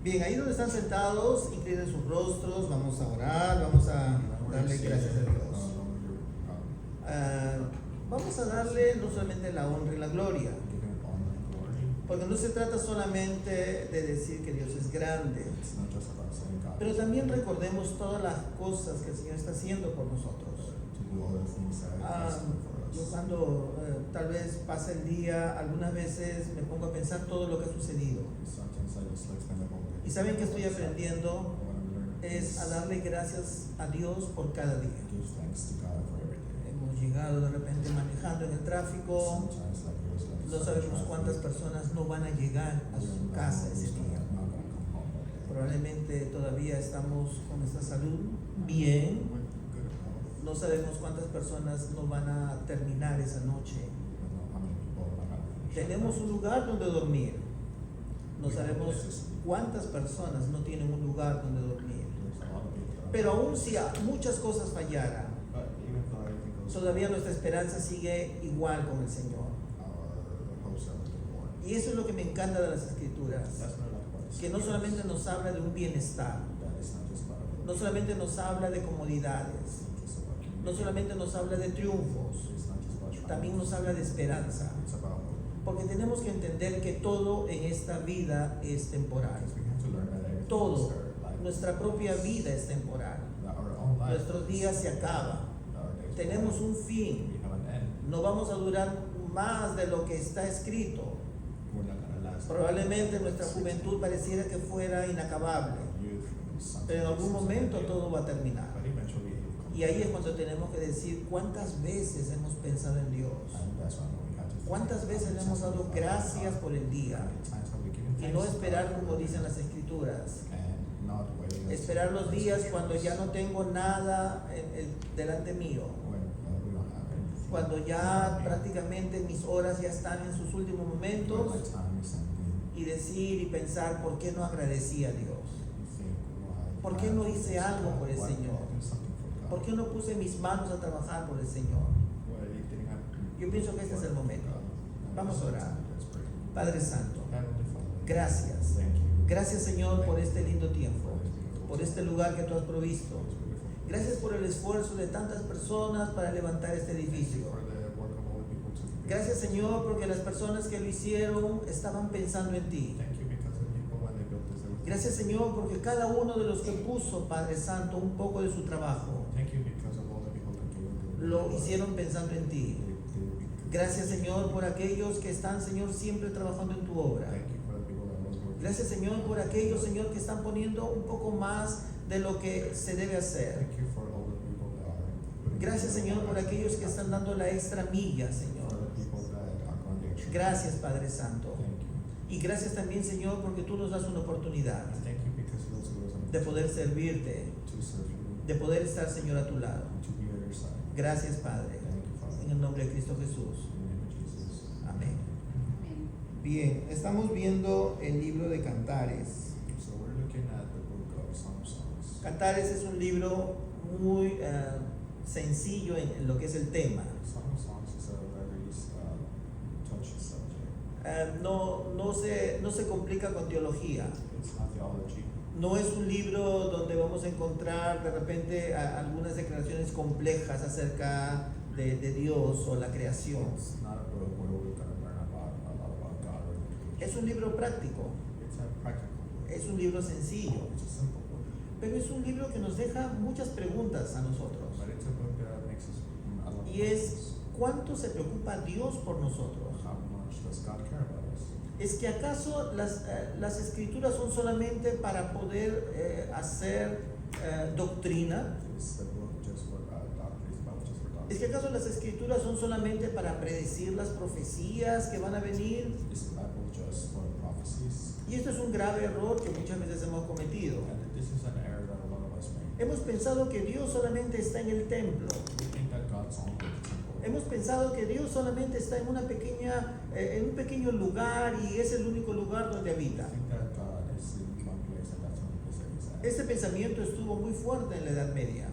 Bien, ahí donde están sentados, inclinen sus rostros, vamos a orar, vamos a darle gracias a Dios. Vamos a darle no solamente la honra y la gloria, porque no se trata solamente de decir que Dios es grande, pero también recordemos todas las cosas que el Señor está haciendo por nosotros. Yo cuando tal vez pasa el día, algunas veces me pongo a pensar todo lo que ha sucedido. Y saben que estoy aprendiendo es a darle gracias a Dios por cada día. Hemos llegado de repente manejando en el tráfico, no sabemos cuántas personas no van a llegar a su casa ese día. Probablemente todavía estamos con nuestra salud bien, no sabemos cuántas personas no van a terminar esa noche. Tenemos un lugar donde dormir, no sabemos cuántas personas no tienen un lugar donde dormir. Pero aún si muchas cosas fallaran, todavía nuestra esperanza sigue igual con el Señor. Y eso es lo que me encanta de las Escrituras, que no solamente nos habla de un bienestar, no solamente nos habla de comodidades, no solamente nos habla de triunfos, también nos habla de esperanza, porque tenemos que entender que todo en esta vida es temporal. Todo, nuestra propia vida es temporal. Nuestros días se acaban. Tenemos un fin. No vamos a durar más de lo que está escrito. Probablemente nuestra juventud pareciera que fuera inacabable, pero en algún momento todo va a terminar. Y ahí es cuando tenemos que decir cuántas veces hemos pensado en Dios, cuántas veces le hemos dado gracias por el día, y no esperar como dicen las Escrituras, esperar los días cuando ya no tengo nada delante mío, cuando ya prácticamente mis horas ya están en sus últimos momentos, y decir y pensar, ¿por qué no agradecí a Dios? ¿Por qué no hice algo por el Señor? ¿Por qué no puse mis manos a trabajar por el Señor? Yo pienso que este es el momento. Vamos a orar. Padre Santo, gracias. Gracias, Señor, por este lindo tiempo, por este lugar que tú has provisto. Gracias por el esfuerzo de tantas personas para levantar este edificio. Gracias, Señor, porque las personas que lo hicieron estaban pensando en ti. Gracias, Señor, porque cada uno de los que puso, Padre Santo, un poco de su trabajo, lo hicieron pensando en ti. Gracias, Señor, por aquellos que están, Señor, siempre trabajando en tu obra. Gracias, Señor, por aquellos, Señor, que están poniendo un poco más de lo que se debe hacer. Gracias, Señor, por aquellos que están dando la extra milla, Señor. Gracias, Padre Santo. Y gracias también, Señor, porque tú nos das una oportunidad de poder servirte, de poder estar, Señor, a tu lado. Gracias, Padre, en el nombre de Cristo Jesús. Amén. Bien, estamos viendo el libro de Cantares. Cantares es un libro muy sencillo en lo que es el tema. No se complica con teología. No es un libro donde vamos a encontrar de repente algunas declaraciones complejas acerca de Dios o la creación. Es un libro práctico. Es un libro sencillo. Pero es un libro que nos deja muchas preguntas a nosotros. Y es, ¿cuánto se preocupa Dios por nosotros? ¿Es que acaso las Escrituras son solamente para poder hacer doctrina? ¿Es que acaso las Escrituras son solamente para predecir las profecías que van a venir? Y esto es un grave error que muchas veces hemos cometido. Hemos pensado que Dios solamente está en el templo. Hemos pensado que Dios solamente está en un pequeño lugar y es el único lugar donde habita. Este pensamiento estuvo muy fuerte en la Edad Media.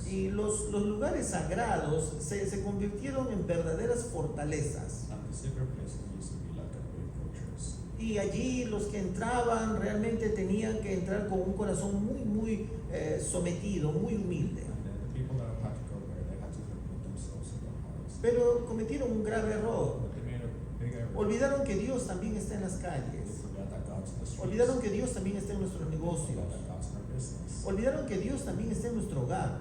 Y los lugares sagrados se convirtieron en verdaderas fortalezas. Y Y allí los que entraban realmente tenían que entrar con un corazón muy sometido, muy humilde. Pero cometieron un grave error. Olvidaron que Dios también está en las calles. Olvidaron que Dios también está en nuestros negocios. Olvidaron que Dios también está en nuestro hogar,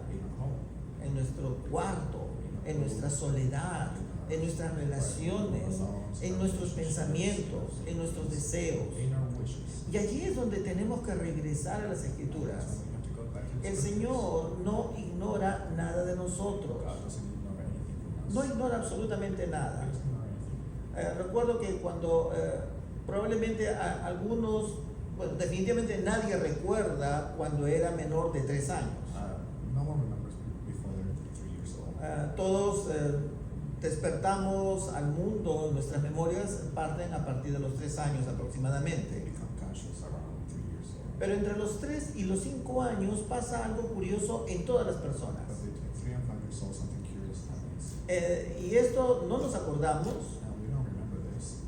en nuestro cuarto, en nuestra soledad, en nuestras relaciones, en nuestros pensamientos, en nuestros deseos. Y allí es donde tenemos que regresar a las Escrituras. El Señor no ignora nada de nosotros. No ignora absolutamente nada. Recuerdo que cuando probablemente algunos, bueno, definitivamente nadie recuerda cuando era menor de 3 años. Todos despertamos al mundo, nuestras memorias parten a partir de los 3 años aproximadamente. Pero entre los 3 y los 5 años pasa algo curioso en todas las personas. Y esto no nos acordamos,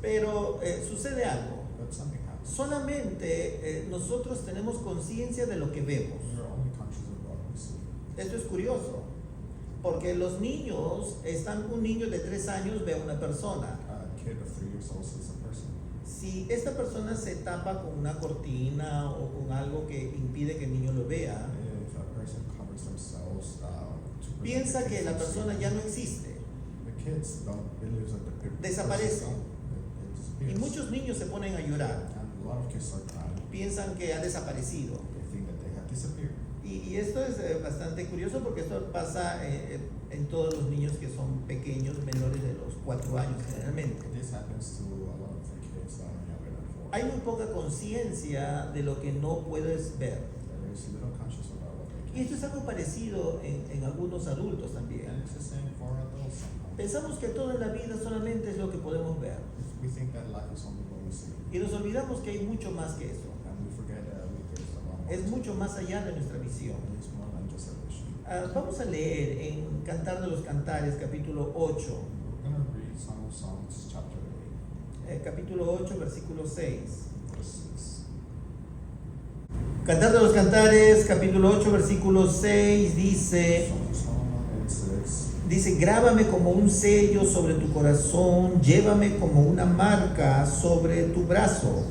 pero sucede algo. Solamente nosotros tenemos conciencia de lo que vemos. Esto es curioso, porque los niños, un niño de 3 años ve a una persona. Si esta persona se tapa con una cortina o con algo que impide que el niño lo vea, piensa que la persona ya no existe. Desaparece. Y muchos niños se ponen a llorar. Piensan que ha desaparecido. Y esto es bastante curioso porque esto pasa en todos los niños que son pequeños, menores de los 4 años generalmente. Hay muy poca conciencia de lo que no puedes ver. Y esto es algo parecido en algunos adultos también. Pensamos que todo en la vida solamente es lo que podemos ver. Y nos olvidamos que hay mucho más que eso. Es mucho más allá de nuestra visión. Vamos a leer en Cantar de los Cantares, capítulo 8. Capítulo 8, versículo 6. Cantar de los Cantares, capítulo 8, versículo 6, dice, grábame como un sello sobre tu corazón, llévame como una marca sobre tu brazo.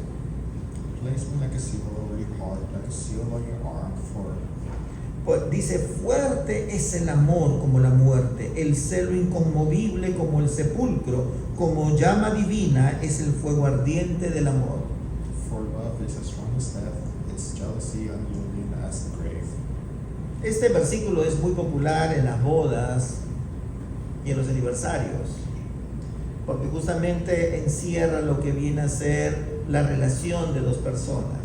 Pues dice, fuerte es el amor como la muerte, el celo inconmovible como el sepulcro, como llama divina es el fuego ardiente del amor. Este versículo es muy popular en las bodas y en los aniversarios, porque justamente encierra lo que viene a ser la relación de dos personas.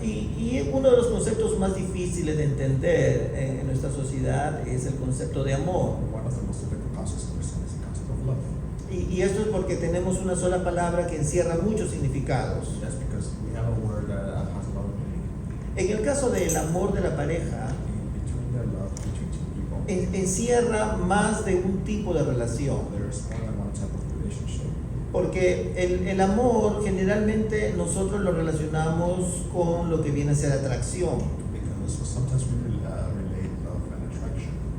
Y uno de los conceptos más difíciles de entender en nuestra sociedad es el concepto de amor. Y esto es porque tenemos una sola palabra que encierra muchos significados. En el caso del amor de la pareja, encierra más de un tipo de relación. Porque el amor generalmente nosotros lo relacionamos con lo que viene a ser atracción.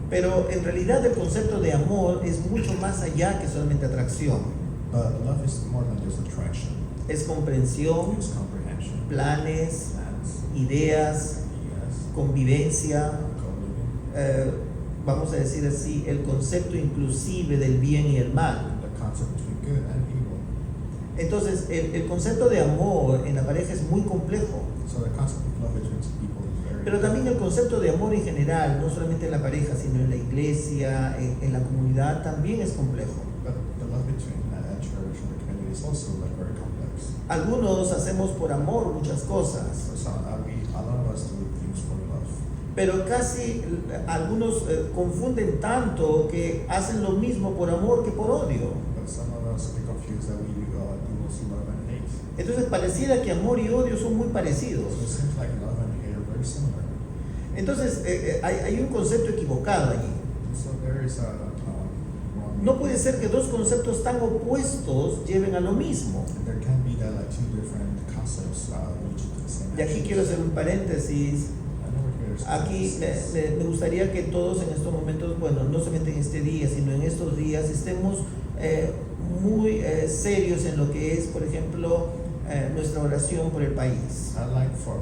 Pero en realidad el concepto de amor es mucho más allá que solamente atracción. Es comprensión, planes, ideas, convivencia, vamos a decir así, el concepto inclusive del bien y el mal. Entonces, el concepto de amor en la pareja es muy complejo. Pero también el concepto de amor en general, no solamente en la pareja, sino en la iglesia, en la comunidad, también es complejo. Algunos hacemos por amor muchas cosas. Pero casi algunos confunden tanto que hacen lo mismo por amor que por odio. Entonces pareciera que amor y odio son muy parecidos. Entonces hay un concepto equivocado allí. no puede ser que dos conceptos tan opuestos lleven a lo mismo. There can be that like two different concepts lead to the same Y aquí quiero hacer un paréntesis. Aquí me gustaría que todos en estos momentos, bueno, no solamente en este día, sino en estos días, estemos muy serios en lo que es, por ejemplo, nuestra oración por el país. I'd like for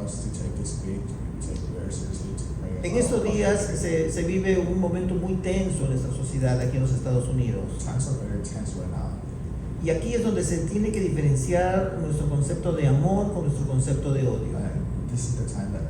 us to take this week to take very seriously to pray. En estos días se vive un momento muy tenso en nuestra sociedad aquí en los Estados Unidos. Times are very tense right now. Y aquí es donde se tiene que diferenciar nuestro concepto de amor con nuestro concepto de odio. This is the time that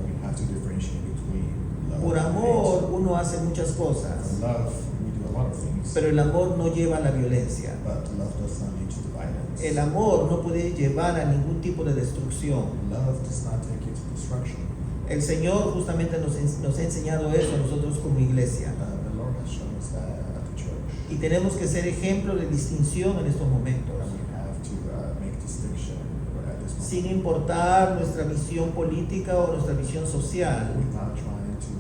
we have to differentiate between love Por and amor hate. uno hace muchas cosas, For love, we do a lot of things, pero el amor no lleva a la violencia. but love does not lead to violence. El amor no puede llevar a ningún tipo de destrucción. Love does not take you to destruction. El Señor justamente nos ha enseñado eso a nosotros como iglesia. The Lord has shown us that at the church. Y tenemos que ser ejemplo de distinción en estos momentos. And we have to make distinction at this moment. Sin importar nuestra visión política o nuestra visión social, Without trying to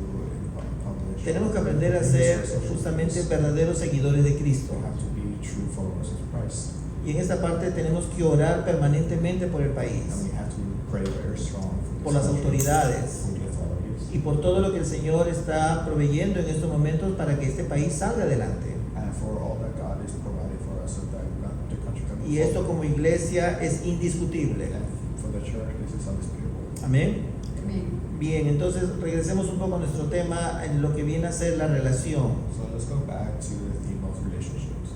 publish. tenemos que aprender a ser justamente verdaderos seguidores de Cristo. We have to be true followers of Christ. Y en esta parte tenemos que orar permanentemente por el país, And we have to pray very strong por las autoridades for the authorities, y por todo lo que el Señor está proveyendo en estos momentos para que este país salga adelante. and for all that God is providing for us so that the country can move Y esto forward. como iglesia es indiscutible. And for the church, this is undisputable. Amén. Amén. Bien, entonces regresemos un poco a nuestro tema en lo que viene a ser la relación. So let's go back to the theme of relationships.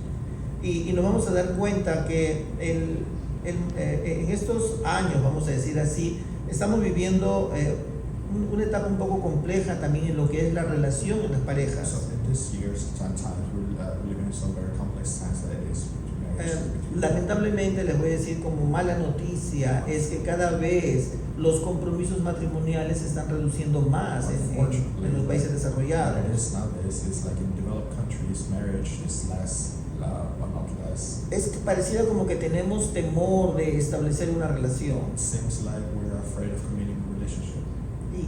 Y nos vamos a dar cuenta que en estos años, vamos a decir así, estamos viviendo una etapa un poco compleja también en lo que es la relación en las parejas. So in this year, sometimes we're living in some very complex times that it is between marriage. Lamentablemente les voy a decir como mala noticia es que cada vez los compromisos matrimoniales se están reduciendo más en los países desarrollados. It is nowadays, it's like in developed countries, marriage is less, but not less. Es que pareciera como que tenemos temor de establecer una relación. It seems like we're afraid of committing a relationship.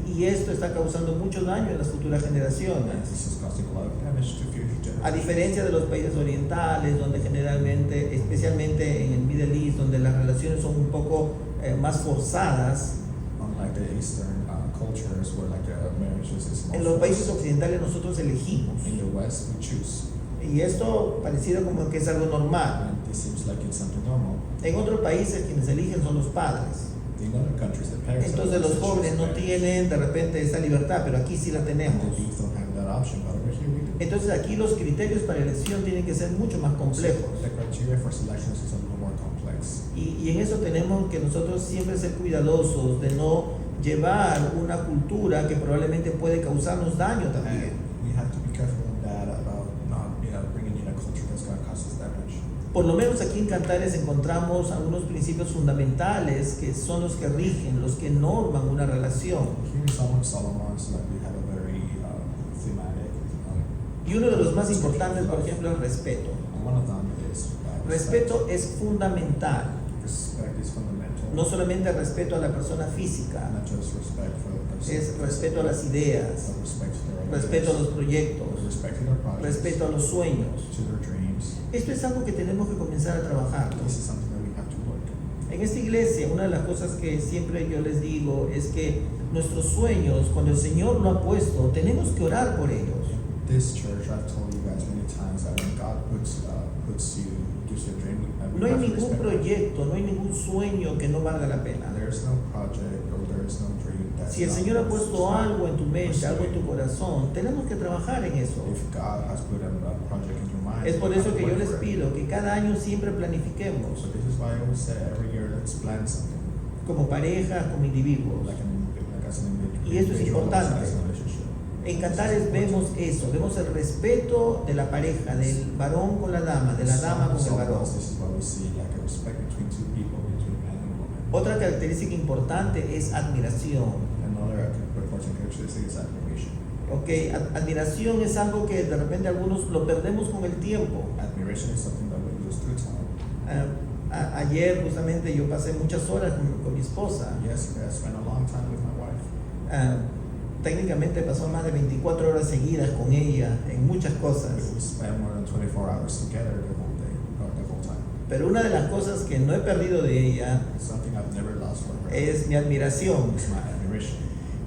Y esto está causando mucho daño en las futuras And generaciones. this is causing a lot of damage to future generations. A diferencia de los países orientales, donde generalmente, especialmente en el Middle East, donde las relaciones son un poco más forzadas, Unlike the Eastern cultures where like marriages is more en los países forced. occidentales nosotros elegimos. In the West, we choose. Y esto pareciera como que es algo normal. And this seems like it's something normal. En otros países quienes eligen son los padres. In other countries, the parents are Entonces the los ones that jóvenes choose no marriage. tienen de repente esa libertad, pero aquí sí la And tenemos. the youth don't have that option, but over here we do. Entonces aquí los criterios para elección tienen que ser mucho más complejos. The criteria for selections is a little more complex. Y en eso tenemos que nosotros siempre ser cuidadosos de no llevar una cultura que probablemente puede causarnos daño también. And we have to be careful in that about not bringing in a culture that's going to cause us damage. Por lo menos aquí en Cantares encontramos algunos principios fundamentales que son los que rigen, los que norman una relación. Here in Song of Solomon, so like we have a very thematic. Y uno de los más importantes, por ejemplo, es respeto. And one of them is Respeto es fundamental. Respect is fundamental. No solamente respeto a la persona física, Not just respect for the person. es respeto a las ideas, But respect to their respeto a ideas, los proyectos, respect to their projects, respeto a los sueños. to their dreams. Esto es algo que tenemos que comenzar a trabajar. This is something that we have to work. En esta iglesia, una de las cosas que siempre yo les digo es que nuestros sueños, cuando el Señor lo ha puesto, tenemos que orar por ellos. This church, I've told you guys many times that when God puts you, gives you a dream, we No hay have to ningún respect it. proyecto, no hay ningún sueño que no valga la pena. There's no project or there's no dream that's Si el not Señor ha worth puesto pursuing. algo en tu mente, algo en tu corazón, tenemos que trabajar en eso. If God has put a project in your mind, Es por you have eso to que yo work les for it. pido que cada año siempre planifiquemos, So this is why I always say every year let's plan something. como pareja, como individuos. Like as an individual. Y esto es importante. As a relationship. En Cantares vemos eso, vemos el respeto de la pareja, del varón con la dama, de la dama con el varón. This is what we see, like a respect between two people, between man and woman. Otra característica importante es admiración. Another important characteristic is admiration. Okay, admiración es algo que de repente algunos lo perdemos con el tiempo. Admiration is something that we lose through time. Ayer justamente yo pasé muchas horas con mi esposa. Yes, I spent a long time with my wife. técnicamente pasó más de 24 horas seguidas con ella en muchas cosas. We spent more than 24 hours together the whole day, or the whole time. Pero una de las cosas que no he perdido de ella Something I've never lost from her es mi admiración. is my admiration.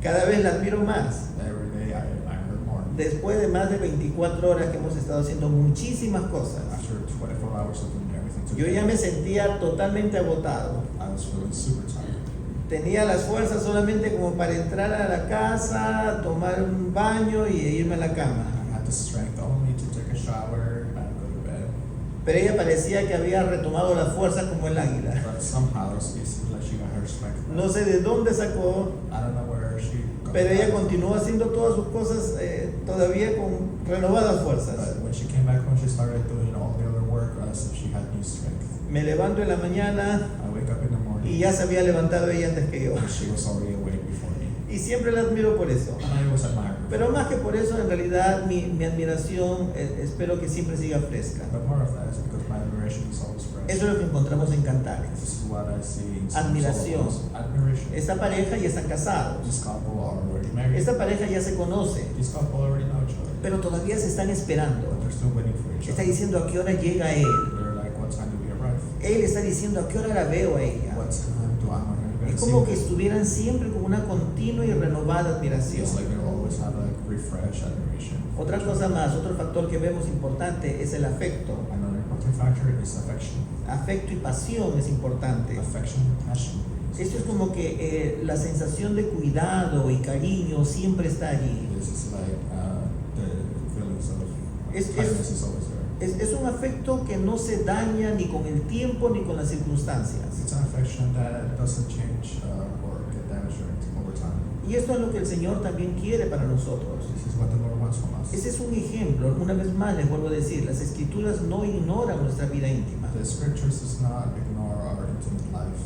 Cada vez la admiro más. Every day I admire her more. Después de más de 24 horas que hemos estado haciendo muchísimas cosas, After 24 hours of doing everything yo together, ya me sentía totalmente agotado. I was feeling super tired. Tenía las fuerzas solamente como para entrar a la casa, tomar un baño y irme a la cama. I had the strength only to take a shower and go to bed. Pero ella parecía que había retomado la fuerza como el águila. But somehow it seemed like she got her strength back. No sé de dónde sacó, I don't know where she got pero ella it. continuó haciendo todas sus cosas todavía con renovadas fuerzas. But when she came back home, she started doing all the other work as if she had new strength. Me levanto en la mañana I wake up in the morning y ya se había levantado ella antes que yo. and she was already awake before me. Y siempre la admiro por eso. And I always admire her. Pero más que por eso, en realidad mi admiración espero que siempre siga fresca. But more of that is because my admiration is always fresh. Eso es lo que encontramos en This Cantares. is what I see in Admiración. Admiration. Esta pareja ya están casados. This couple are already married. Esta pareja ya se conoce, This couple already know each other. pero todavía se están esperando. But they're still waiting for each Está other. diciendo a qué hora llega él. They're like, what time do we arrive? Él está diciendo a qué hora la veo a ella. What time do I want to Es como que estuvieran siempre con una continua y renovada admiración. It's like they always have like refresh admiration. Otra cosa más, otro factor que vemos importante es el afecto. Another important factor is affection. Afecto y pasión es importante. Affection and passion. Esto es como que la sensación de cuidado y cariño siempre está allí. This is like the feelings of Es- kindness is always there. Es un afecto que no se daña ni con el tiempo ni con las circunstancias. It's an affection that doesn't change or get damaged over time. Y esto es lo que el Señor también quiere para nosotros. This is what the Lord wants from us. Ese es un ejemplo, una vez más les vuelvo a decir, las Escrituras no ignoran nuestra vida íntima. The scriptures does not ignore our intimate life.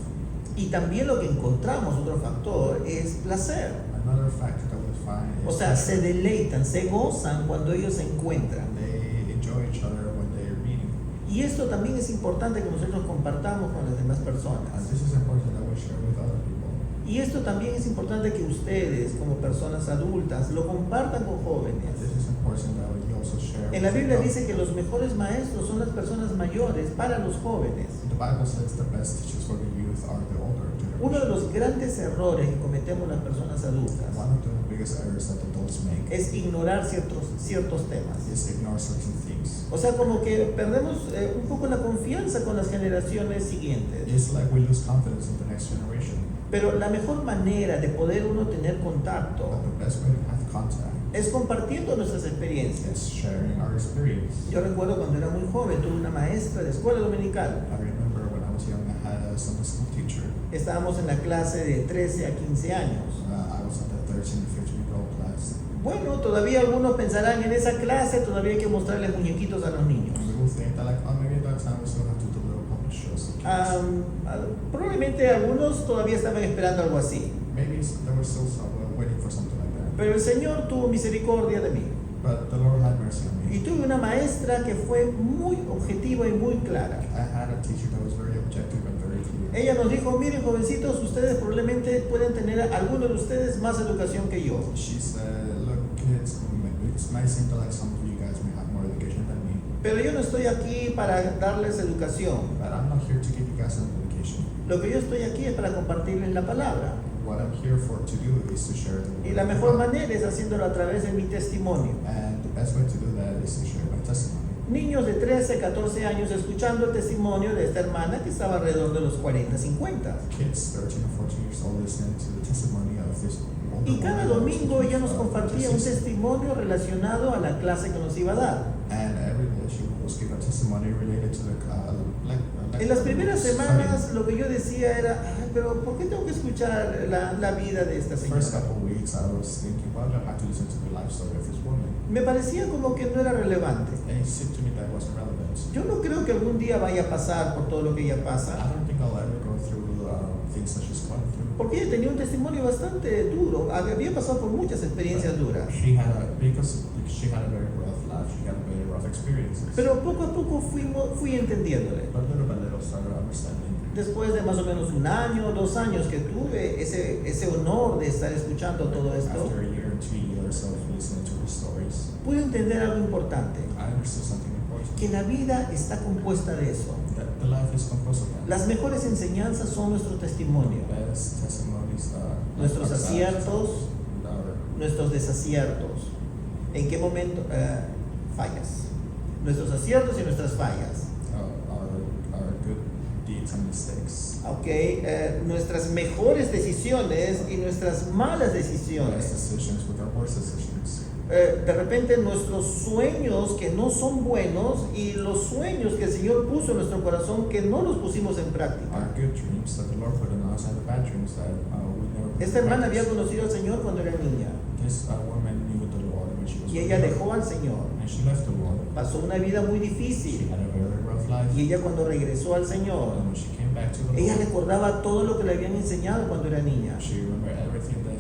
Y también lo que encontramos, otro factor, es placer. Another factor that we find O is sea, se that deleitan, se gozan cuando ellos se encuentran. they enjoy each other when they're meeting. Y esto también es importante que nosotros compartamos con las demás And personas. this is important that we share with other people. Y esto también es importante que ustedes, como personas adultas, lo compartan con And jóvenes. this is important that we also share. En la with Biblia them. dice que los mejores maestros son las personas mayores para los jóvenes. The Bible says the best teachers for the youth are the older Uno de generation. los grandes errores que cometemos las personas adultas One of the biggest errors that adults make es ignorar ciertos temas. is ignore certain things. O sea, como que perdemos un poco la confianza con las generaciones siguientes. It's like we lose confidence in the next generation. Pero la mejor manera de poder uno tener contacto But the best way to have contact es compartiendo nuestras experiencias. is sharing our experience. Yo recuerdo cuando era muy joven, tuve una maestra de escuela dominical. I remember when I was young, I had a Sunday school teacher. Estábamos en la clase de 13 a 15 años. I was at the 13 to 15-year-old class. Bueno, todavía algunos pensarán en esa clase, todavía hay que mostrarles muñequitos a los niños. And people think that like, oh, maybe at that time we still have to do little puppet shows to kids. Probablemente algunos todavía estaban esperando algo así. Maybe they were still waiting for something like that. Pero el Señor tuvo misericordia de mí. But the Lord had mercy on Y me. tuve una maestra que fue muy objetiva y muy clara. I had a teacher that was very objective and very clear. Ella nos dijo, miren jovencitos, ustedes probablemente pueden tener, algunos de ustedes, más educación que yo. She said, look kids, it might seem like some of you guys may have more education than me, Pero yo no estoy aquí para darles educación. but I'm not here to give you guys an education. Lo que yo estoy aquí es para compartirles la palabra. What I'm here for to do is to share the word. Y la of mejor God. manera es haciéndolo a través de mi testimonio. And the best way to do that is to share my testimony. Niños de 13, 14 años escuchando el testimonio de esta hermana que estaba alrededor de los 40, 50. Kids 13 or 14 years old listening to the testimony of this older Y cada woman. domingo ella nos compartía un 56. testimonio relacionado a la clase que nos iba a dar. And every day she was giving a testimony related to the En las primeras study. semanas lo que yo decía era, "Ay, pero ¿por qué tengo que escuchar la vida de esta The first señora? couple of weeks I was thinking, well, I have to listen to the life story of this woman. Me parecía como que no era relevante. And it seemed to me that wasn't relevant. Yo no creo que algún día vaya a pasar por todo lo que ella I pasa, don't think I'll ever go through things that she's going through. porque ella tenía un testimonio bastante duro, había pasado por muchas experiencias duras. Because she had a very rough life, she had very rough experiences. Pero poco a poco fui entendiéndole. But little by little started understanding. Después de más o menos un año, 2 años que tuve ese honor de estar escuchando todo esto, After a year and 2 years of listening to her stories, pude entender algo importante, I understood something important. que la vida está compuesta de eso. That the life is composed of that. Las mejores enseñanzas son nuestro testimonio, Best testimonies, nuestros our aciertos, our nuestros desaciertos. ¿En qué momento fallas? Nuestros aciertos y nuestras fallas. our good deeds and mistakes. Nuestras mejores decisiones y nuestras malas Best decisiones. decisions with our worst decisions. De repente nuestros sueños que no son buenos y los sueños que el Señor puso en nuestro corazón que no los pusimos en práctica. Our good dreams that the Lord put in us and the bad dreams that we never put Esta in hermana había practice. conocido al Señor cuando era niña This woman knew the Lord when she was y ella young, dejó al Señor. and she left the Lord. Pasó una vida muy She difícil had a very rough life. y ella cuando regresó al Señor, And when she came back to the ella Lord, recordaba todo lo que le habían enseñado cuando era niña. she remembered everything that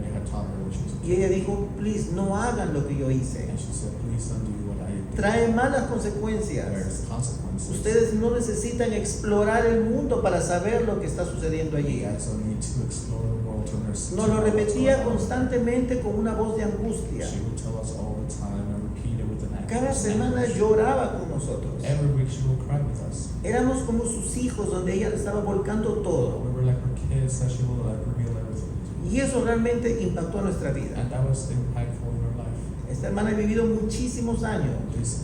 they had taught her when she was a Y kid. ella dijo, please, no hagan lo que yo hice. And she said, please don't do what I did. Trae malas consecuencias. There's consequences. Ustedes no necesitan explorar el mundo para saber lo que está sucediendo You allí. guys don't need to explore the world to understand. Nos lo repetía constantemente con una voz de angustia. She would tell us all the time and repeat it with an Cada accent. semana lloraba con nosotros. Every week she would cry with us. Éramos como sus hijos, donde ella le estaba volcando todo. We were like her kids that she would reveal everything. Y eso realmente impactó a nuestra vida. And that was impactful in her life. Esta hermana ha vivido muchísimos años. This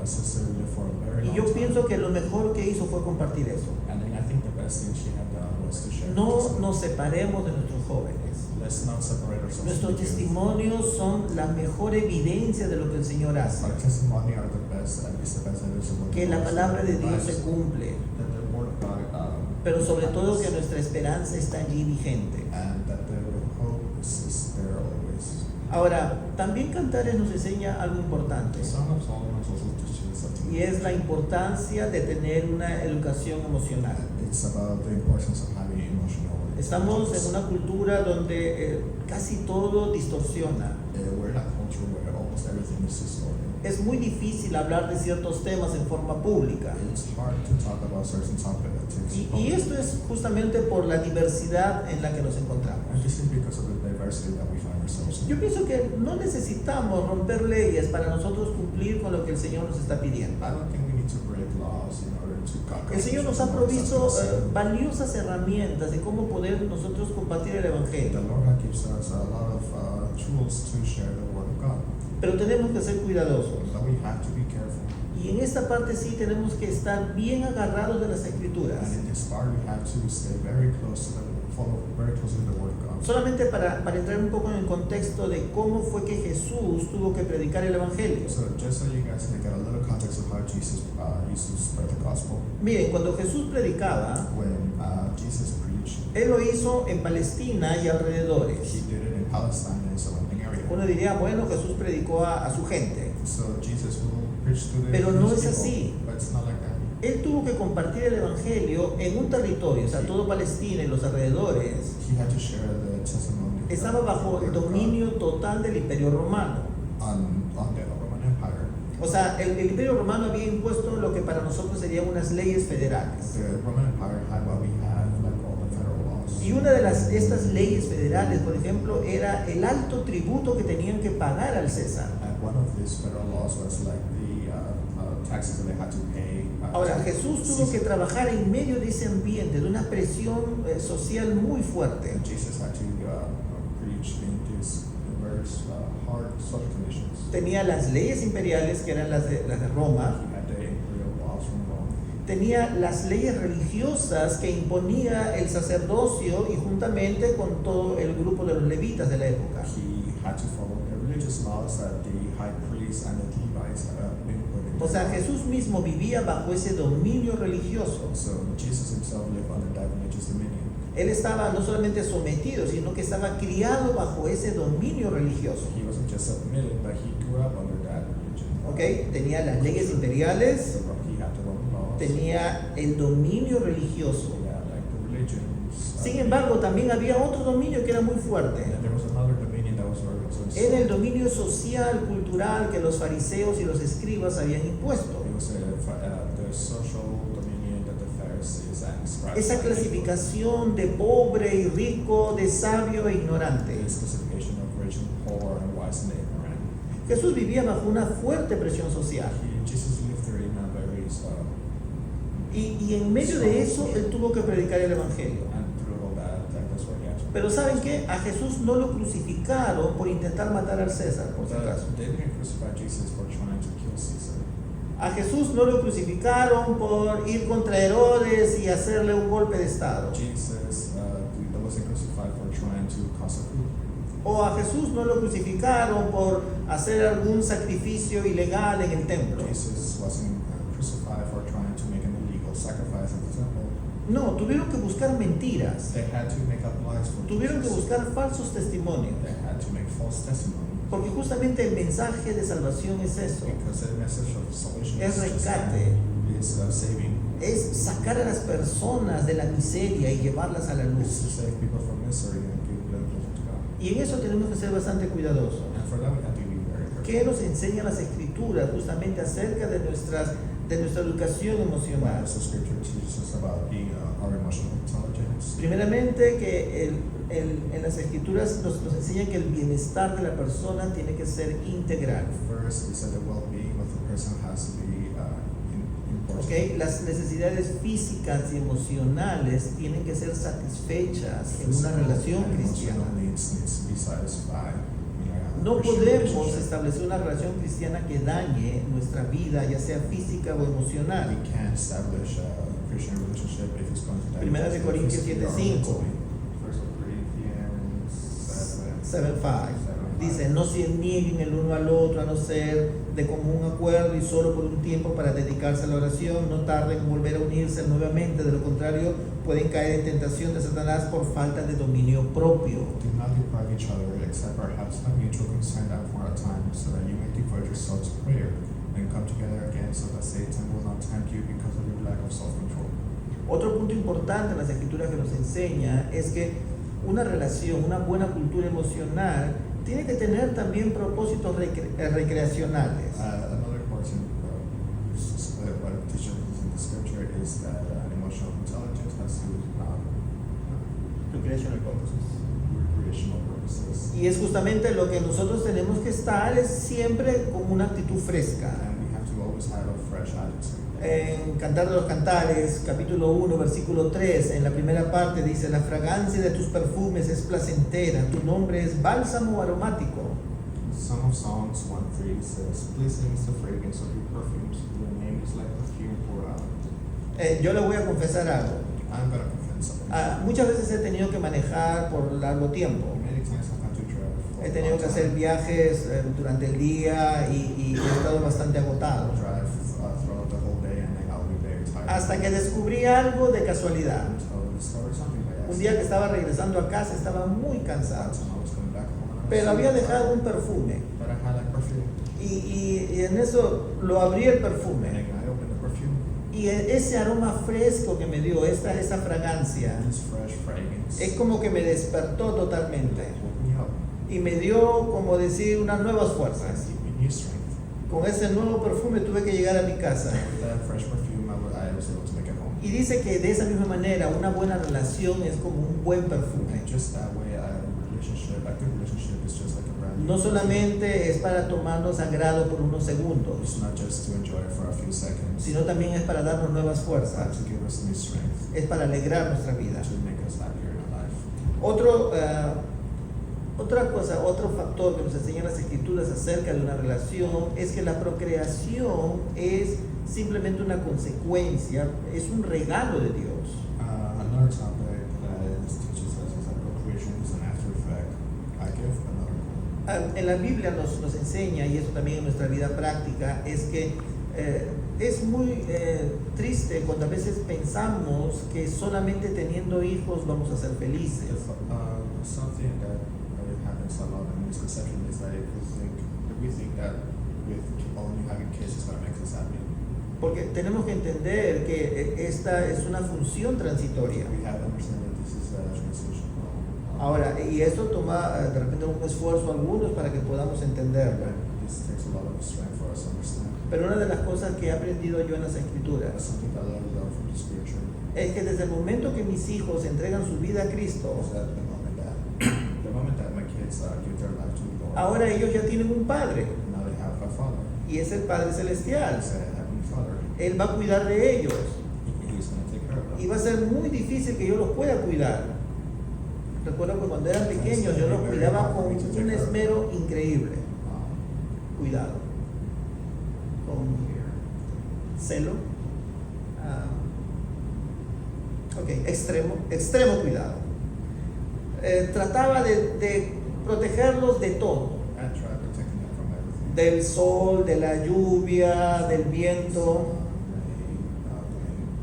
sister lived for a very Y long yo time. pienso que lo mejor que hizo fue compartir eso. And then I think the best thing she had done was to share. No this. nos separemos de nuestros jóvenes. Let's not separate ourselves. Nuestros from the youth. testimonios son la mejor evidencia de lo que el Señor hace. Our testimony are the best, and it's the best evidence of what Que the la Lord palabra de has Dios done. se cumple. That the word of God, Pero sobre todo que happens, nuestra esperanza está allí vigente. and that the hope is there always. Ahora, también Cantares nos enseña algo importante. The Song of Solomon also teaches something. Y es la importancia de tener una educación emocional. It's about the importance of having emotional. Estamos en intelligence. una cultura donde casi todo distorsiona. We're in a culture where almost everything is distorted. Es muy difícil hablar de ciertos temas en forma pública. It's hard to talk about certain topics. Y esto es justamente por la diversidad en la que nos encontramos. And this is because of the diversity that we find ourselves in. Yo pienso que no necesitamos romper leyes para nosotros cumplir con lo que el Señor nos está pidiendo. I don't think we need to break laws in order to conquer. El Señor nos ha provisto valiosas herramientas de cómo poder nosotros compartir el The Evangelio. Lord gives us a lot of tools to share the word of God. Pero tenemos que ser cuidadosos. But we have to be careful. Y en esta parte sí tenemos que estar bien agarrados de las Escrituras. And in this part, we have to stay very close to very close to the word of God. Solamente para entrar un poco en el contexto de cómo fue que Jesús tuvo que predicar el Evangelio. So just so you guys can get a little context of how Jesus used to spread the gospel. Miren, cuando Jesús predicaba, When Jesus preached, Él lo hizo en Palestina y alrededores. he did it in Palestine and surrounding area. Uno diría, bueno, Jesús predicó a su gente. So Jesus will preach to the Pero no Jewish es people, así. but it's not like that. Él tuvo que compartir el Evangelio en un territorio, o sea, todo Palestina y los alrededores. He had to share the testimony. Estaba bajo el dominio total del Imperio Romano. on the Roman Empire. O sea, el Imperio Romano había impuesto lo que para nosotros serían unas leyes federales. The Roman Empire had what we have, like all the federal laws. Y una de estas leyes federales, por ejemplo, era el alto tributo que tenían que pagar al César. And one of these federal laws was like the taxes that they had to pay. Ahora, to Jesús tuvo que Caesar. trabajar en medio de ese ambiente, de una presión social muy fuerte. And Jesus had to preach in these very hard social conditions. Tenía las leyes imperiales, que eran las de Roma. He had the imperial laws from Rome. Tenía las leyes religiosas que imponía el sacerdocio y juntamente con todo el grupo de los levitas de la época. He had to follow the religious laws that the high priests and the Levites had been put in. O sea, Jesús mismo vivía bajo ese dominio religioso. So Jesus himself lived under that religious dominion. Él estaba no solamente sometido, sino que estaba criado bajo ese dominio religioso. He wasn't just submitted, but he grew up under that religion. ¿Ok? Tenía las leyes imperiales, So he had the Roman laws. tenía el dominio religioso. Yeah, like the religions. Sin embargo, también había otro dominio que era muy fuerte. And there was another dominion that was very also Era el dominio social, cultural que los fariseos y los escribas habían impuesto. It was the social dominion that the Pharisees and scribes Esa had. clasificación de pobre y rico, de sabio e ignorante. This classification of rich Jesús vivía bajo una fuerte presión social. Jesus lived there in a very Y en medio de eso, él tuvo que predicar el Evangelio. and through all that's what he had to. Pero ¿saben qué? A Jesús no lo crucificaron por intentar matar al César, por si acaso. They didn't crucify Jesus for trying to kill Caesar. A Jesús no lo crucificaron por ir contra Herodes y hacerle un golpe de estado. Jesus wasn't crucified for trying to cause a coup. O a Jesús no lo crucificaron por hacer algún sacrificio ilegal en el templo. Jesus wasn't crucified for trying to make an illegal sacrifice at the temple. No, tuvieron que buscar mentiras. They had to make up lies for Tuvieron que Jesus. buscar falsos testimonios. They had to make false testimony. Porque justamente el mensaje de salvación es eso. Because the message of salvation Es is just rescate. saving. Es sacar a las personas de la miseria y llevarlas a la It's to luz. save people from misery and give them closer to God. Y en eso tenemos que ser bastante cuidadosos. And for that we have to be very careful. ¿Qué nos enseñan las escrituras justamente acerca de nuestra educación emocional? As the scripture teaches us about being our emotional intelligence. Primeramente, que en las escrituras nos enseñan que el bienestar de la persona tiene que ser integral. First, it said the well-being of the person has to be important. ¿Okay? Las necesidades físicas y emocionales tienen que ser satisfechas en una relación cristiana. Needs to be satisfied in a No Christian podemos relationship. establecer una relación cristiana que dañe nuestra vida, ya sea física o emocional. We can't establish a Christian relationship if it's going to damage Primera de us Corintios physically or 7:5. mentally. First of Corinthians 7:5. Dice, no se nieguen el uno al otro, a no ser de común acuerdo y solo por un tiempo para dedicarse a la oración. No tarden en volver a unirse nuevamente, de lo contrario pueden caer en tentación de Satanás por falta de dominio propio. Do not deprive each other, except perhaps by mutual consent out for a time, so that you may devote yourselves to prayer, and come together again, so that Satan will not tempt you because of your lack of self-control. Otro punto importante en las escrituras que nos enseña es que una relación, una buena cultura emocional, tiene que tener también propósitos recreacionales. Another important what it teaches in the scripture is that emotional intelligence has to Recreational purposes. recreational purposes. Y es justamente lo que nosotros tenemos que estar es siempre con una actitud fresca. And we have to always have a fresh attitude. En Cantar de los Cantares, capítulo 1, versículo 3, en la primera parte dice, la fragancia de tus perfumes es placentera, tu nombre es bálsamo aromático. Song of Songs 1:3 says, "Pleasing is the fragrance of your perfumes. Your name is like perfume poured out." Yo le voy a confesar algo. I'm gonna confess something. Muchas veces he tenido que manejar por largo tiempo. Many times I've had to drive for He a tenido long que hacer time. viajes durante el día y he estado bastante agotado. Drive throughout the whole day, and then I'll be very tired. Hasta que descubrí algo de casualidad. Until I discovered something by Un día que accident. estaba regresando a casa estaba muy cansado, That's when I was coming back home. And I was pero so había tired. dejado un perfume But I had like perfume. y en eso lo abrí el And perfume then I opened the perfume. y ese aroma fresco que me dio, esa fragancia, And this fresh fragrance. es como que me despertó totalmente woke me up. y me dio, como decir, unas nuevas fuerzas. Gave me new strength. Con ese nuevo perfume tuve que llegar a mi casa. With that fresh perfume, I was able to make it home. Y dice que de esa misma manera una buena relación es como un buen perfume. And just that way, a good relationship is just like a brand new No perfume. solamente es para tomarnos agrado por unos segundos, It's not just to enjoy it for a few seconds, sino también es para darnos nuevas but fuerzas, to give us new strength, es para alegrar nuestra vida. to make us happier in our life. Otro factor que nos enseñan las escrituras acerca de una relación es que la procreación es simplemente una consecuencia, es un regalo de Dios. Another topic that teaches us is that procreation is an after effect. I give another one. En la Biblia nos enseña, y eso también en nuestra vida práctica, es que es muy triste cuando a veces pensamos que solamente teniendo hijos vamos a ser felices. Something that happens a lot in misconception is that we think that with only having kids is going to make us happy. Porque tenemos que entender que esta es una función transitoria. We have to understand that this is a transition. Ahora, y esto toma de repente un esfuerzo a algunos para que podamos entenderlo. This takes a lot of strength for us to understand. Pero una de las cosas que he aprendido yo en las escrituras Something that I learned from the scripture es que desde el momento que mis hijos entregan su vida a Cristo, is that the moment that my kids give their life to the Lord, ahora ellos ya tienen un padre. now Y es el Padre Celestial. He's a Heavenly Father. Él va a cuidar de ellos. He's going to take care of them. Y va a ser muy difícil que yo los pueda cuidar. Recuerdo que cuando eran pequeños yo los cuidaba con un esmero increíble. Cuidado. Con celo. Extremo cuidado. Trataba de protegerlos de todo. I tried protecting them from everything. Del sol, de la lluvia, del viento.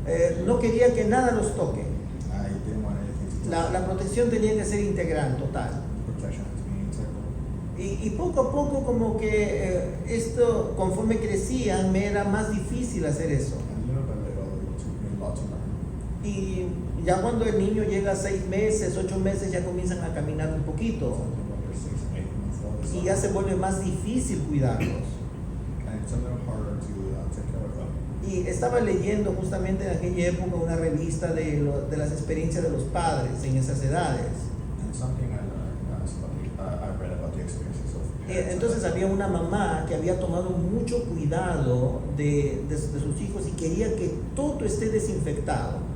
Rain, No quería que nada los toque. I didn't want anything to touch. La protección tenía que ser integral, total. Protection had to be integral. Y poco a poco como que esto, conforme crecían, me era más difícil hacer eso. And little by little, it took me a lot to learn. Y ya cuando el niño llega a 6 meses, 8 meses, ya comienzan a caminar un poquito. Something when they're 6, 8 months old. Y ya se vuelve más difícil cuidarlos. And it's a little harder to take care of them. Y estaba leyendo justamente en aquella época una revista de las experiencias de los padres en esas edades. And something I learned, I read about the experiences of parents. Entonces había una mamá que había tomado mucho cuidado de sus hijos y quería que todo esté desinfectado.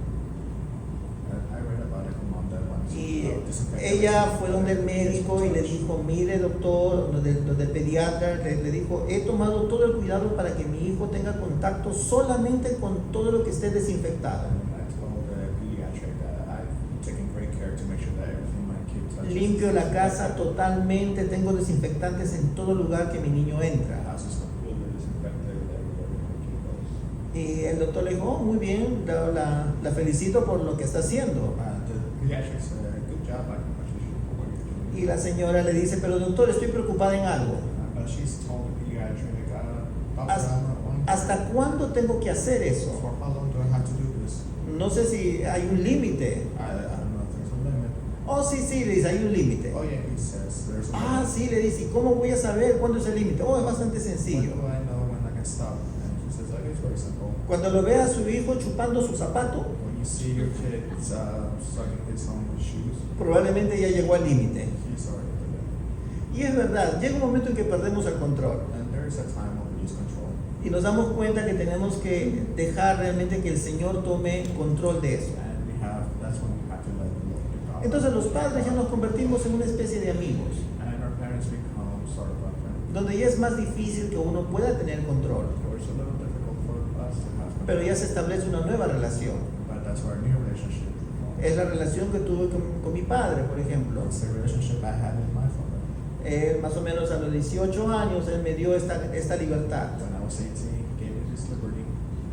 I read about it, a mom that wanted to Y disinfect ella everything. fue donde el médico y le dijo, mire doctor, donde el pediatra le dijo, he tomado todo el cuidado para que mi hijo tenga contacto solamente con todo lo que esté desinfectado. And I told the pediatric that I've taken great care to make sure that everything my kid touches. Limpio la casa totalmente, tengo desinfectantes en todo lugar que mi niño The entra. house is completely disinfected everywhere my kid goes. Y el doctor le dijo, oh, muy bien, la felicito por lo que está haciendo. The pediatric said, good job, I congratulate you for what you're doing. Y la señora le dice, pero doctor, estoy preocupada en algo. But she's told the pediatric, Hasta- doctor, ¿Hasta cuándo tengo que hacer eso? for how long do I have to do this? No sé si hay un límite. I don't know if there's a limit. Oh, sí, le dice, hay un límite. Oh yeah, he says there's a Ah, limit. sí, le dice, ¿y cómo voy a saber cuándo es el límite? Oh, es bastante When sencillo. do I know when I can stop? And he says, it's very simple. Cuando lo ve a su hijo chupando su zapato, When you see your kid sucking his own shoes, probablemente ya llegó al límite. he's already the limit. Y es verdad, llega un momento en que perdemos el control. And there is a time when we lose control. Y nos damos cuenta que tenemos que dejar realmente que el Señor tome control de eso. And that's when we have to let the Lord take off. Entonces los padres ya nos convertimos en una especie de amigos, And our parents become sort of our friends. donde ya es más difícil que uno pueda tener control, So it's a little difficult for us to have control. pero ya se establece una nueva relación. But that's our new relationship. Es la relación que tuve con mi padre, por ejemplo. It's the relationship I had with my father. Más o menos a los 18 años él me dio esta libertad. When I was 18, he gave me this liberty.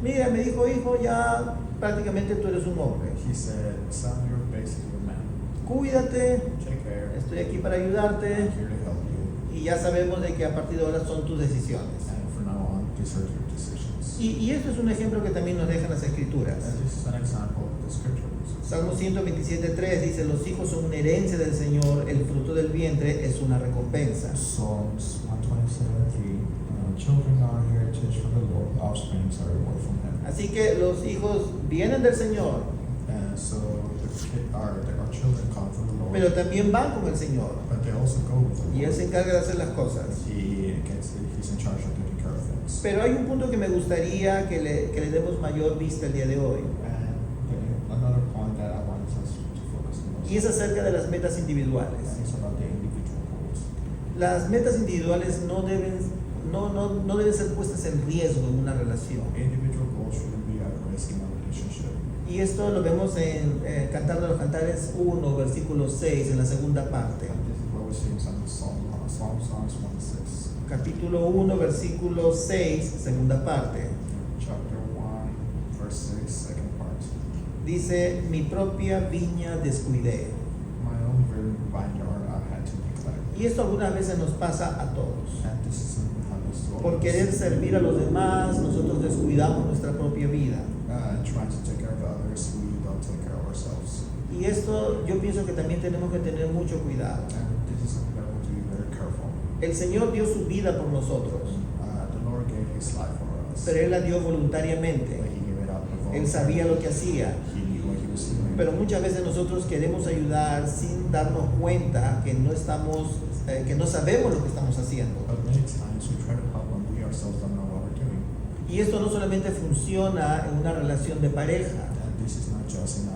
Mira, me dijo, hijo, ya prácticamente tú eres un hombre. He said, son, you're basically a man. Cuídate, Take care. estoy aquí para ayudarte I'm here to help you. y ya sabemos de que a partir de ahora son tus decisiones. And from now on, these are your decisions. Y esto es un ejemplo que también nos dejan las escrituras. And this is an example of the scriptures. Salmo 127:3 dice, los hijos son una herencia del Señor, el fruto del vientre es una recompensa. Psalms 127:3. Children are heritage from the Lord, offspring are reward from Him. Así que los hijos vienen del Señor, And so our children come from the Lord, pero también van con el Señor. but they also go with the Y Él Lord. se encarga de hacer las cosas. He's in charge of taking care of things. Pero hay un punto que me gustaría que le demos mayor vista el día de hoy. And another point that I want us to focus on Y es acerca de las metas individuales. is about the individual goals. Las metas individuales no deben ser puestas en riesgo en una relación. Individual goals shouldn't be at risk in a relationship. Y esto lo vemos en Cantar de los Cantares 1, versículo 6, en la segunda parte. And this is what we see in Songs 1:6. Capítulo 1, versículo 6, segunda parte. Chapter 1, verse 6, second part. Dice, mi propia viña descuidé. My own vineyard I had to neglect. Y esto algunas veces nos pasa a todos. And this is something that happens to all Por of us. querer servir a los demás, nosotros descuidamos nuestra propia vida. Trying to take care of others, we don't take care of ourselves. Y esto yo pienso que también tenemos que tener mucho cuidado. And this is something that we have to be very careful. El Señor dio su vida por nosotros, The Lord gave His life for us. pero Él la dio But voluntariamente. He gave it up with Él sabía lo que hacía. He knew what He was doing. Pero muchas veces nosotros queremos ayudar sin darnos cuenta que no sabemos lo que estamos haciendo. But many times we try to help when we ourselves don't know Y esto no solamente funciona en una relación de pareja, And this is not just in a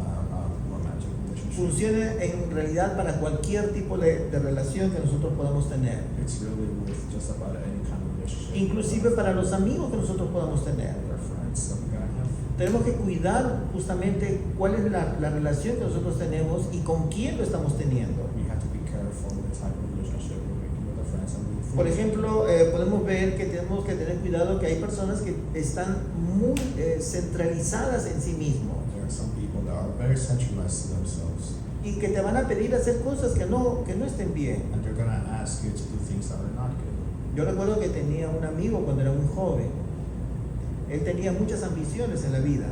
romantic relationship. funciona en realidad para cualquier tipo de relación que nosotros podamos tener, It's really with just about any kind of relationship. inclusive para los amigos que nosotros podamos tener. With our friends that we're gonna have. Tenemos que cuidar justamente cuál es la relación que nosotros tenemos y con quién lo estamos teniendo. We have to be careful with the type of relationship we're making with our friends and with Por ejemplo, podemos ver que tenemos que tener cuidado que hay personas que están muy centralizadas en sí mismos There are some people that are very centralized to themselves, y que te van a pedir hacer cosas que no estén bien. and they're gonna ask you to do things that are not good. Yo recuerdo que tenía un amigo cuando era muy joven. Él tenía muchas ambiciones en la vida,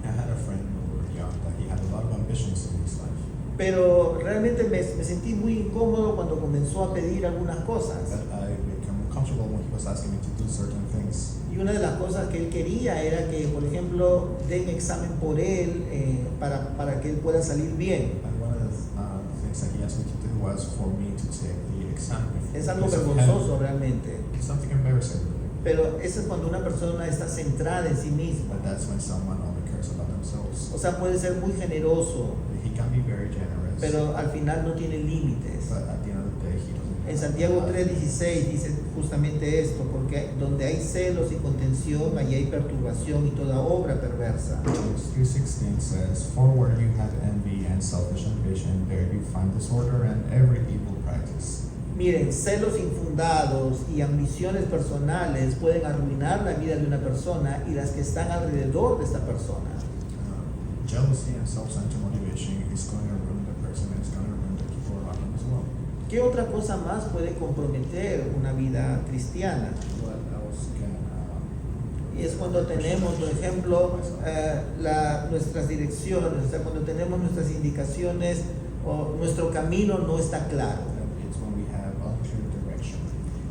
I had a friend when we were young that he had a lot of ambitions in his life. pero realmente me sentí muy incómodo cuando comenzó a pedir algunas cosas. But I became uncomfortable when he was asking me to do certain things. Y una de las cosas que él quería era que, por ejemplo, den examen por él para que él pueda salir bien. And one of the things that he asked me to do was for me to take the exam. Es algo because of vergonzoso him. realmente, It's something embarrassing, really. pero eso es cuando una persona está centrada en sí misma. But that's when someone only cares about themselves. O sea, puede ser muy generoso, He can be very generous, pero al final no tiene límites. but at the end of the day, he doesn't. En Santiago 3:16 dice justamente esto, porque donde hay celos y contención, allí hay perturbación y toda obra perversa. James 3:16 says, "For where you have envy and selfish ambition, there you find disorder and every evil practice." Miren, celos infundados y ambiciones personales pueden arruinar la vida de una persona y las que están alrededor de esta persona. Jealousy and self-centered motivation is going to ruin the person and it's going to ruin the people around him as well. ¿Qué otra cosa más puede comprometer una vida cristiana? What else can? Y es cuando tenemos, por ejemplo, nuestras direcciones, o sea, cuando tenemos nuestras indicaciones o nuestro camino no está claro. It's when we have unclear direction.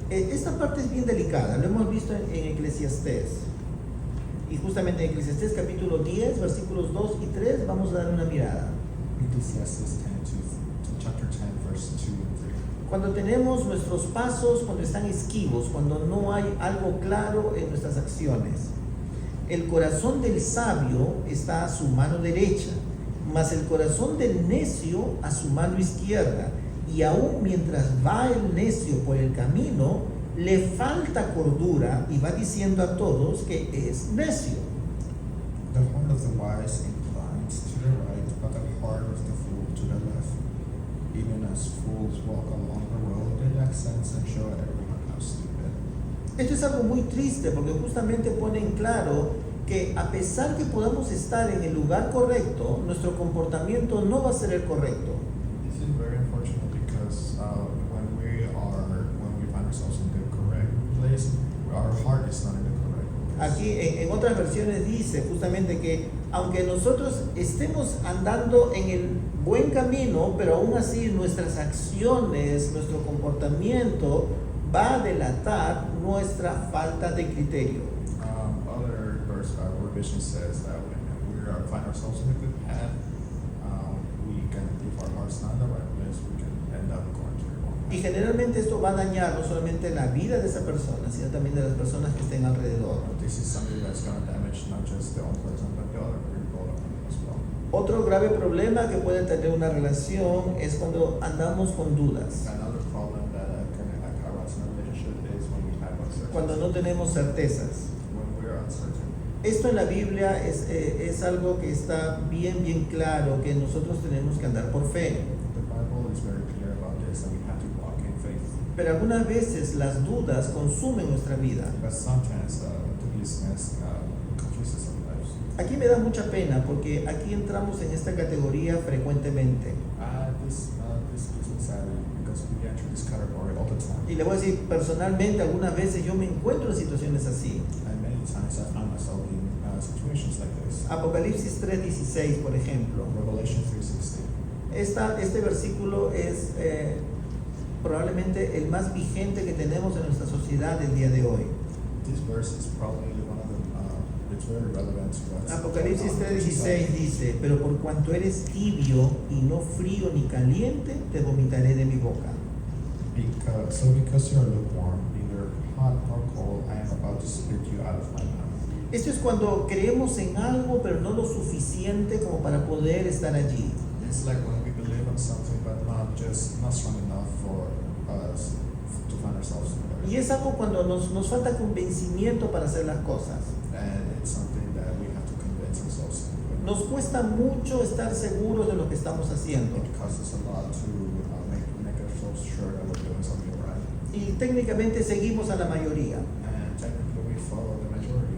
Esta parte es bien delicada, lo hemos visto en Eclesiastés. Y justamente en Eclesiastés capítulo 10, versículos 2 y 3, vamos a dar una mirada. Ecclesiastes 10 to chapter 10, verse 2 and 3. Cuando tenemos nuestros pasos, cuando están esquivos, cuando no hay algo claro en nuestras acciones. El corazón del sabio está a su mano derecha, mas el corazón del necio a su mano izquierda. Y aún mientras va el necio por el camino, le falta cordura y va diciendo a todos que es necio. The heart of the wise inclines to the right, but the heart of the fool to the left. Even as fools walk along the road, they lack sense and show everyone how stupid. Esto es algo muy triste porque justamente pone en claro que a pesar que podamos estar en el lugar correcto, nuestro comportamiento no va a ser el correcto. This is very unfortunate because when we find ourselves in the correct place, our heart is not in the correct place. Aquí en otras versiones dice justamente que aunque nosotros estemos andando en el buen camino, pero aún así nuestras acciones, nuestro comportamiento va a delatar nuestra falta de criterio. Other verse revision says that when we find ourselves in a good path, we can, if our heart's not in the right place, we can end up going to the wrong Y path. generalmente esto va a dañar no solamente la vida de esa persona, sino también de las personas que estén alrededor. This is something that's going to damage not just the own person, but the other people around them as well. Otro grave problema que puede tener una relación es cuando andamos con dudas, Another problem that can arise in a relationship is when we have cuando uncertainty. no tenemos certezas. When we're uncertain. Esto en la Biblia es algo que está bien claro, que nosotros tenemos que andar por fe. The Bible is very clear about this, that we have to walk in faith. Pero algunas veces las dudas consumen nuestra vida. But sometimes the business confuses our lives. Aquí me da mucha pena porque aquí entramos en esta categoría frecuentemente. This gives me sad because we enter this category all the time. Y le voy a decir, personalmente, algunas veces yo me encuentro en situaciones así. And many times I found myself in situations like this. Apocalipsis 3:16, por ejemplo. Revelation 3:16. Este versículo es probablemente el más vigente que tenemos en nuestra sociedad el día de hoy. This verse is probably one of them. It's very relevant to us. Apocalipsis 3:16 dice, pero por cuanto eres tibio y no frío ni caliente, te vomitaré de mi boca. Because you are lukewarm, neither hot nor cold, I am about to spit you out of my mouth. Esto es cuando creemos en algo, pero no lo suficiente como para poder estar allí. It's like when we believe in something, but not strong enough for us to find ourselves in Y there. es algo cuando nos falta convencimiento para hacer las cosas. And it's something that we have to convince ourselves in. Nos cuesta mucho estar seguros de lo que estamos haciendo. It costs us a lot to make ourselves sure that we're doing something right. Y técnicamente seguimos a la mayoría. And technically we follow the majority.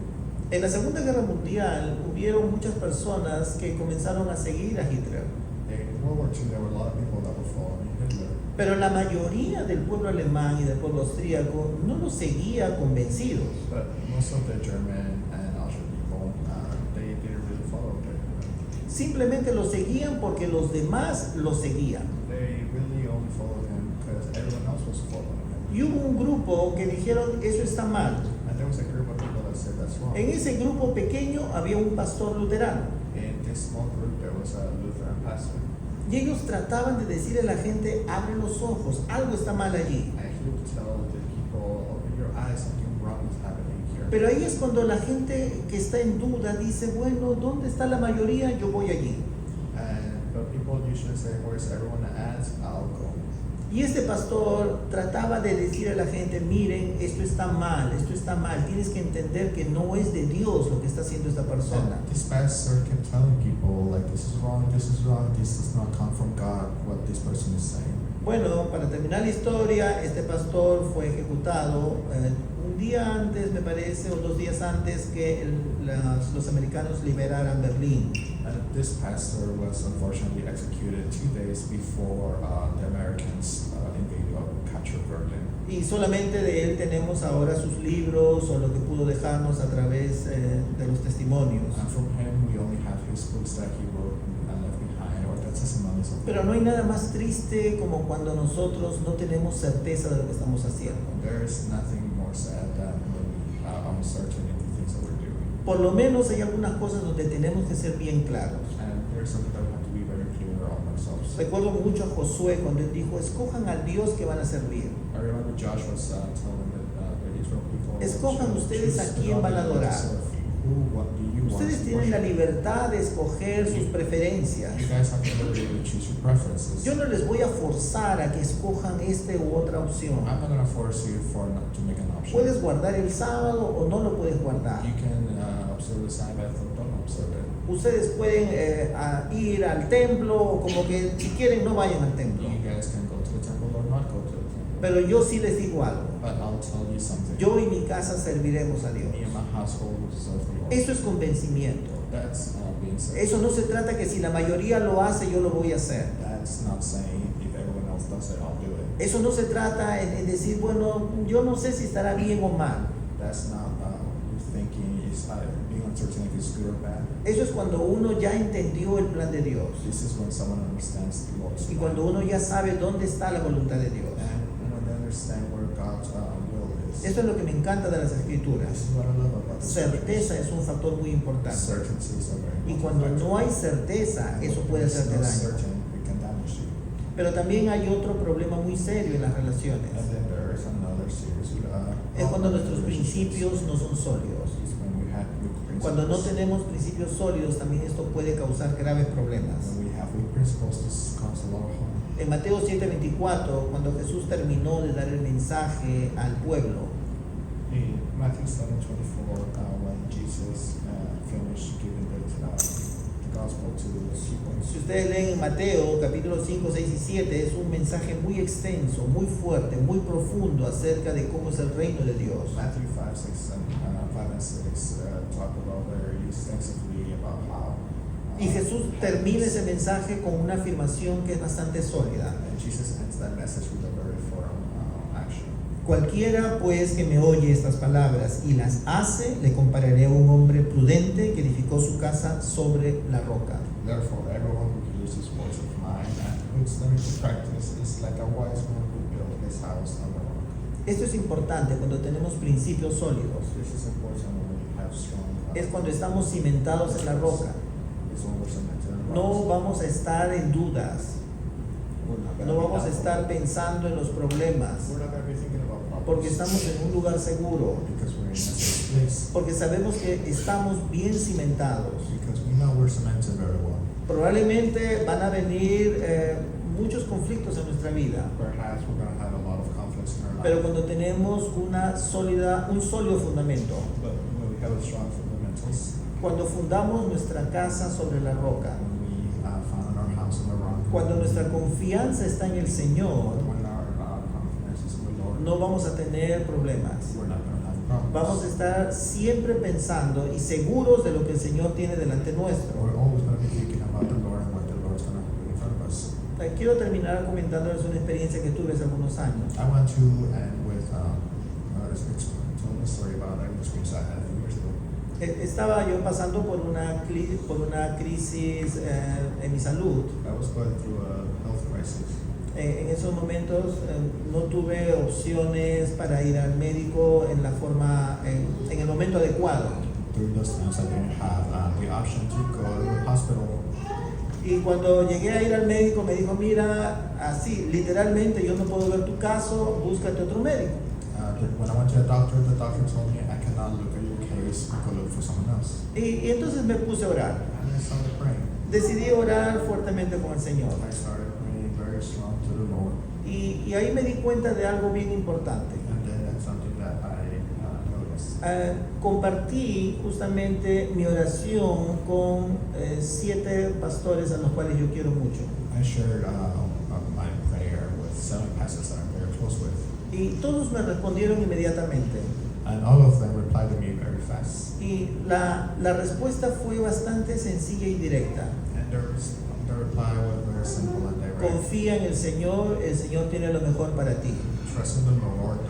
En la Segunda Guerra Mundial hubieron muchas personas que comenzaron a seguir a Hitler. In World War II, there were a lot of people that were following Hitler. Pero la mayoría del pueblo alemán y del pueblo austríaco no lo seguía convencidos. But most of the German and Austrian people, they didn't really follow Hitler. Simplemente lo seguían porque los demás lo seguían. They really only followed him because everyone else was following him. Y hubo un grupo que dijeron, eso está mal. And there was a group of people that said that's wrong. En ese grupo pequeño había un pastor luterano. In this small group, there was a Lutheran pastor. Y ellos trataban de decirle a la gente, abre los ojos, algo está mal allí. And he would tell the people, open your eyes, something wrong is happening here. Pero ahí es cuando la gente que está en duda dice, bueno, ¿dónde está la mayoría? Yo voy allí. But people usually say, where's everyone at? I'll go. Y este pastor trataba de decir a la gente, miren, esto está mal, tienes que entender que no es de Dios lo que está haciendo esta persona. And this pastor kept telling people, like, this is wrong, this does not come from God, what this person is saying. Bueno, para terminar la historia, este pastor fue ejecutado un día antes, me parece, o 2 días antes que los americanos liberaran Berlín. And this pastor was unfortunately executed 2 days before the Americans invaded or captured Berlin. Y solamente de él tenemos ahora sus libros o lo que pudo dejarnos a través de los testimonios. And from him, we only have his books that he wrote and left behind, or the testimonies of. Pero no hay nada más triste como cuando nosotros no tenemos certeza de lo que estamos haciendo. There is nothing more sad than when we are uncertain in the things that we're doing. Por lo menos hay algunas cosas donde tenemos que ser bien claros. And there's something that we have to be very clear on ourselves. Recuerdo mucho a Josué cuando él dijo, escojan al Dios que van a servir. I remember Joshua telling the Israel people, Escojan ustedes a choose quién van a the God adorar. you serve. What do you want Ustedes to tienen la worship? libertad de escoger sus preferencias. You guys have the liberty to choose your preferences. Yo no les voy a forzar a que escojan esta u otra opción. I'm not going to force you not to make an option. Puedes guardar el sábado o no lo puedes guardar. You can observe the Sabbath or don't observe it. Ustedes pueden ir al templo o como que si quieren no vayan al templo. You guys can go to the temple or not go to the temple. Pero yo sí les digo algo. But I'll tell you something. Yo y mi casa serviremos a Dios. Me and my household will serve the Lord. Eso es convencimiento. That's being said. Eso no se trata que si la mayoría lo hace, yo lo voy a hacer. That's not saying if everyone else does it, I'll do it. Eso no se trata en decir, bueno, yo no sé si estará bien o mal. That's not thinking is being uncertain if it's good or bad. Eso es cuando uno ya entendió el plan de Dios. This is when someone understands the Lord's Y plan. cuando uno ya sabe dónde está la voluntad de Dios. And when they understand where God's will is. Esto es lo que me encanta de las Escrituras. This is what I love about the Certeza es un factor muy importante. Certainty is a very Y important cuando factor. no hay certeza, eso puede When it's hacerte not daño. certain, it can damage you. Pero también hay otro problema muy serio en las relaciones. And then there is another serious Es cuando problem nuestros in relationships. principios no son sólidos. Is when we have weak principles. Cuando no tenemos principios sólidos, también esto puede causar graves problemas. When we have weak principles, this causes a lot of harm. En Mateo 7:24, cuando Jesús terminó de dar el mensaje al pueblo, In Matthew 7:24, when Jesus finished giving the gospel to the people. si ustedes leen en Mateo capítulo 5, 6 y 7, es un mensaje muy extenso, muy fuerte, muy profundo acerca de cómo es el reino de Dios. Matthew 5, 6, and 5 and 6 talk about very extensively about how. Y Jesús termina ese mensaje con una afirmación que es bastante sólida. And Jesus ends that message with a very firm action. Cualquiera pues que me oye estas palabras y las hace, le compararé a un hombre prudente que edificó su casa sobre la roca. Therefore, everyone who hears these words of mine and puts them into practice is like a wise man who built his house on the rock. Esto es importante cuando tenemos principios sólidos. This is important when we have strong. Es cuando estamos cimentados en la roca. It's when we're cemented in No rocks. vamos a estar en dudas. We're not gonna No be vamos a doubtful. estar pensando en los problemas. We're not going to be thinking about problems. Porque estamos en un lugar seguro. Because we're in a safe place. Porque sabemos que estamos bien cimentados. Because we know we're cemented very well. Probablemente van a venir muchos conflictos en nuestra vida. Perhaps we're going to have a lot of conflicts in our life. Pero cuando tenemos un sólido fundamento, But when we have a strong fundamentals, cuando fundamos nuestra casa sobre la roca, when we found our house on the rock, cuando nuestra confianza está en el Señor, when our confidence is in the Lord, no vamos a tener problemas. we're not going to have problems. Vamos a estar siempre pensando y seguros de lo que el Señor tiene delante nuestro. We're always going to be thinking about the Lord and what the Lord's going to put in front of us. Quiero terminar comentándoles una experiencia que tuve hace algunos años. I want to end with telling a story about an experience I had a few years ago. Estaba yo pasando por una crisis en mi salud. I was going through a health crisis. En esos momentos no tuve opciones para ir al médico en el momento adecuado. During those times, I didn't have the option to go to the hospital. Y cuando llegué a ir al médico me dijo, mira, así, literalmente yo no puedo ver tu caso, búscate otro médico. When I went to the doctor told me I cannot look at your case, go look for someone else. Y entonces me puse a orar. And I started praying. Decidí orar fuertemente con el Señor. I started praying very strong to the Lord. Y ahí me di cuenta de algo bien importante. And then that's something that I noticed. Compartí justamente mi oración con 7 pastores a los cuales yo quiero mucho. I shared my prayer with 7 pastors that I'm very close with. Y todos me respondieron inmediatamente. And all of them replied to me very fast. Y la respuesta fue bastante sencilla y directa. And the reply was very simple and direct. Confía en el Señor tiene lo mejor para ti. Trust in the Lord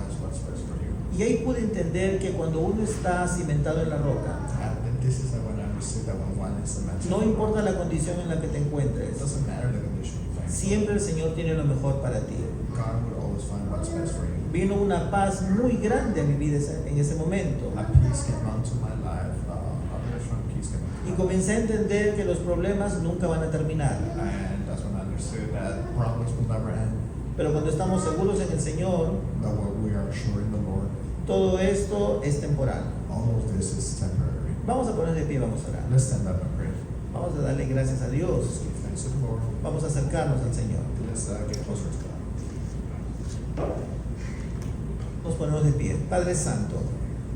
has what's best for you. Y ahí pude entender que cuando uno está cimentado en la roca, And this is when I understood that when one is cemented, no importa la condición en la que te it encuentres, doesn't matter the condition you find. siempre el Señor tiene lo mejor para ti. God will always find what's best for you. Vino una paz muy grande a mi vida en ese momento. A peace came onto my life. A very strong peace came onto Y my life. comencé a entender que los problemas nunca van a terminar. And that's when I understood that problems will never end. Pero cuando estamos seguros en el Señor, But when we are sure in the Lord, todo esto es temporal. all of this is temporary. Vamos a poner de pie, vamos a orar. Let's stand up and pray. Vamos a darle gracias a Let's Dios. give thanks to the Lord. Vamos a acercarnos al Señor. Let's get closer to God. Nos ponemos de pie. Padre Santo,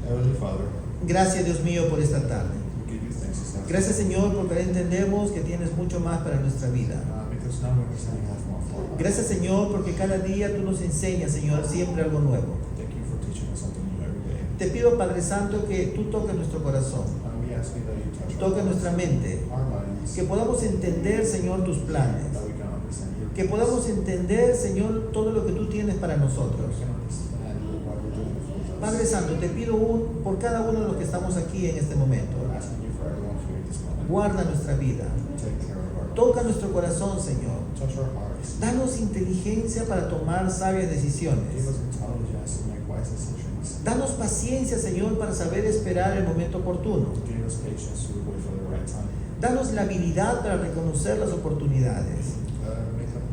Heavenly Father, gracias Dios mío por esta tarde. we give you thanks this afternoon. Gracias Señor porque entendemos que tienes mucho más para nuestra vida. Because now we understand you have more for us. Gracias Señor porque cada día tú nos enseñas, Señor, siempre algo nuevo. Thank you for teaching us something new every day. Te pido Padre Santo que tú toques nuestro corazón, And we ask you that you touch toque nuestra mente, our minds, que podamos entender, Señor, tus planes, that we can understand your que podamos entender, Señor, todo lo que tú tienes para nosotros. we can understand what we're doing for us. Padre Santo, te pido por cada uno de los que estamos aquí en este momento. We're asking you for everyone here at this moment. Guarda nuestra vida, Take care of our toca nuestro corazón, Señor. touch our hearts. Danos inteligencia para tomar sabias Give decisiones. us intelligence to make wise decisions. Danos paciencia, Señor, para saber esperar el momento oportuno. Give us patience to wait for the right time. Danos la habilidad para reconocer las oportunidades.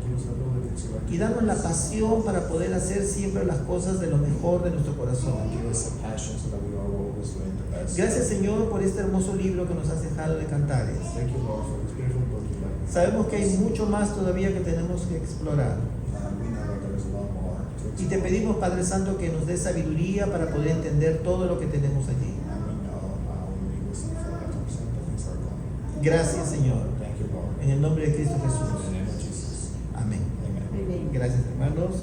Give us the ability to Y danos la pasión para poder hacer siempre las cosas de lo mejor de nuestro corazón. give us the passion so that we are always doing the best. Gracias, Señor, por este hermoso libro que nos has dejado de Cantares. Thank you, Lord, for this beautiful book you left. Sabemos que hay mucho más todavía que tenemos que explorar. We know that there is a lot more to Y te pedimos, Padre Santo, que nos dé sabiduría para poder entender todo lo que tenemos allí. And we know we need wisdom for that to understand the things that are coming. Gracias, Señor. Thank you, Lord. En el nombre de Cristo In Jesús. the name of Jesus. Amén. Amen. Gracias, hermanos.